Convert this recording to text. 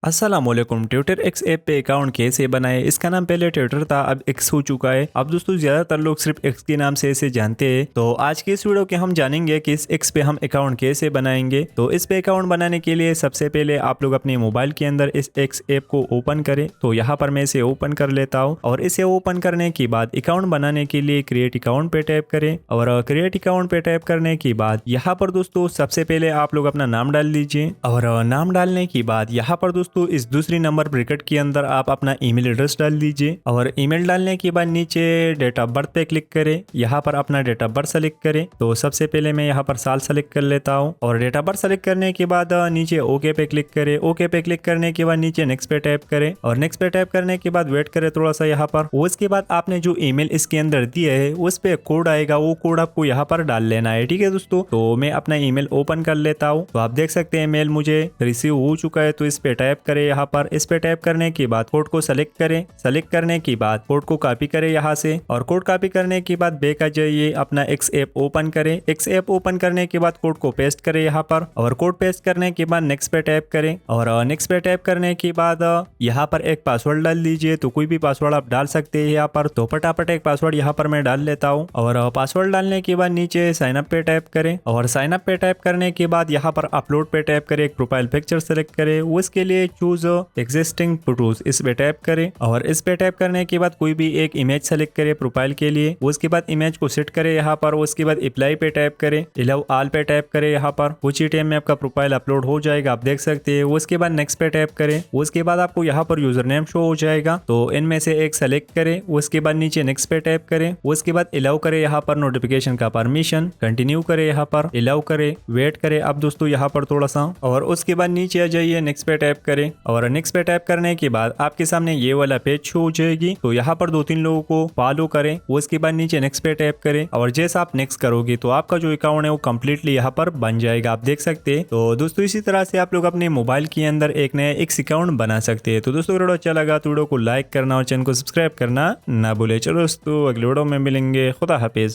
अस्सलामुअलैकुम। Twitter x app पे account कैसे बनाए। इसका नाम पहले ट्विटर था, अब एक्स हो चुका है। अब दोस्तों ज़्यादातर लोग सिर्फ एक्स के नाम से इसे जानते हैं। तो आज के इस वीडियो के हम जानेंगे कि इस एक्स पे हम अकाउंट कैसे बनाएंगे। तो इस पे अकाउंट बनाने के लिए सबसे पहले आप लोग अपने मोबाइल के अंदर इस एक्स ऐप को ओपन करें। तो यहाँ पर मैं इसे ओपन कर लेता हूँ और इसे ओपन करने के बाद अकाउंट बनाने के लिए क्रिएट अकाउंट पे टैप करें। और क्रिएट अकाउंट पे टैप करने के बाद यहाँ पर दोस्तों सबसे पहले आप लोग अपना नाम डाल लीजिए। और नाम डालने के बाद यहाँ पर दोस्तों इस दूसरी नंबर ब्रैकेट के अंदर आप अपना ईमेल एड्रेस डाल दीजिए। और ईमेल डालने के बाद नीचे डेट ऑफ बर्थ पे क्लिक करें। यहाँ पर अपना डेट ऑफ बर्थ सेलेक्ट करें। तो सबसे पहले मैं यहाँ पर साल सेलेक्ट कर लेता हूँ और डेट ऑफ बर्थ सेलेक्ट करने के बाद नीचे ओके पे क्लिक करें। ओके पे क्लिक करने के बाद नीचे नेक्स्ट पे टैप करें और नेक्स्ट पे टैप करने के बाद वेट करें थोड़ा सा यहाँ पर। उसके बाद आपने जो ईमेल इसके अंदर दिया है उस पे कोड आएगा, वो कोड आपको यहाँ पर डाल लेना है। ठीक है दोस्तों, तो मैं अपना ईमेल ओपन कर लेता हूँ। तो आप देख सकते हैं मेल मुझे रिसीव हो चुका है। तो इस पे टैप करें। यहाँ पर इस पे टैप करने के बाद कोड को सेलेक्ट करें। सेलेक्ट करने के बाद कोड को कॉपी करें यहाँ से और कोड कॉपी करने के बाद बैक आ जाइए, अपना एक्स ऐप ओपन करें। एक्स ऐप ओपन करने के बाद कोड को पेस्ट करें यहाँ पर और कोड पेस्ट करने के बाद नेक्स्ट पे टैप करें। और नेक्स्ट पे टैप करने के बाद यहाँ पर एक पासवर्ड डाल दीजिए। तो कोई भी पासवर्ड आप डाल सकते हैं यहाँ पर। तो फटाफट एक पासवर्ड यहाँ पर मैं डाल लेता हूँ। और पासवर्ड डालने के बाद नीचे साइन अप पे टैप करें और साइन अप पे टैप करने के बाद यहाँ पर अपलोड पे टैप करें। एक प्रोफाइल पिक्चर सेलेक्ट करें। उसके लिए चूज एग्जिस्टिंग फोटोज इस पे टैप करें और इस पे टैप करने के बाद कोई भी एक इमेज सेलेक्ट करें प्रोफाइल के लिए। उसके बाद इमेज को सेट करें यहाँ पर। उसके बाद अप्लाई पे टैप करें, अलाउ ऑल पे टैप करें यहाँ पर। कुछ ही टाइम में आपका प्रोफाइल अपलोड हो जाएगा, आप देख सकते हैं। उसके बाद नेक्स्ट पे टैप करें। उसके बाद आपको यहाँ पर यूजर नेम शो हो जाएगा, तो इनमें से एक सेलेक्ट करें। उसके बाद नीचे नेक्स्ट पे टैप करें। उसके बाद अलाउ करें यहाँ पर नोटिफिकेशन का परमिशन, कंटिन्यू करें यहाँ पर, अलाउ करें, वेट करें अब दोस्तों यहाँ पर थोड़ा सा। और उसके बाद नीचे आ जाइए, नेक्स्ट पे टैप करें और नेक्स्ट पे टैप करने के बाद आपके सामने ये वाला पेज शो हो जाएगी। तो यहाँ पर 2-3 लोगों को फॉलो करें। उसके बाद नीचे नेक्स्ट पे टैप करें और जैसा आप नेक्स्ट करोगे तो आपका जो अकाउंट है वो कम्प्लीटली यहाँ पर बन जाएगा, आप देख सकते हैं। तो दोस्तों इसी तरह से आप लोग अपने मोबाइल के अंदर एक नया एक्स अकाउंट बना सकते हैं। तो दोस्तों वीडियो अच्छा लगा तो वीडियो को लाइक करना और चैनल को सब्सक्राइब करना ना भूले। चलो दोस्तों अगले वीडियो में मिलेंगे। खुदा हाफिज।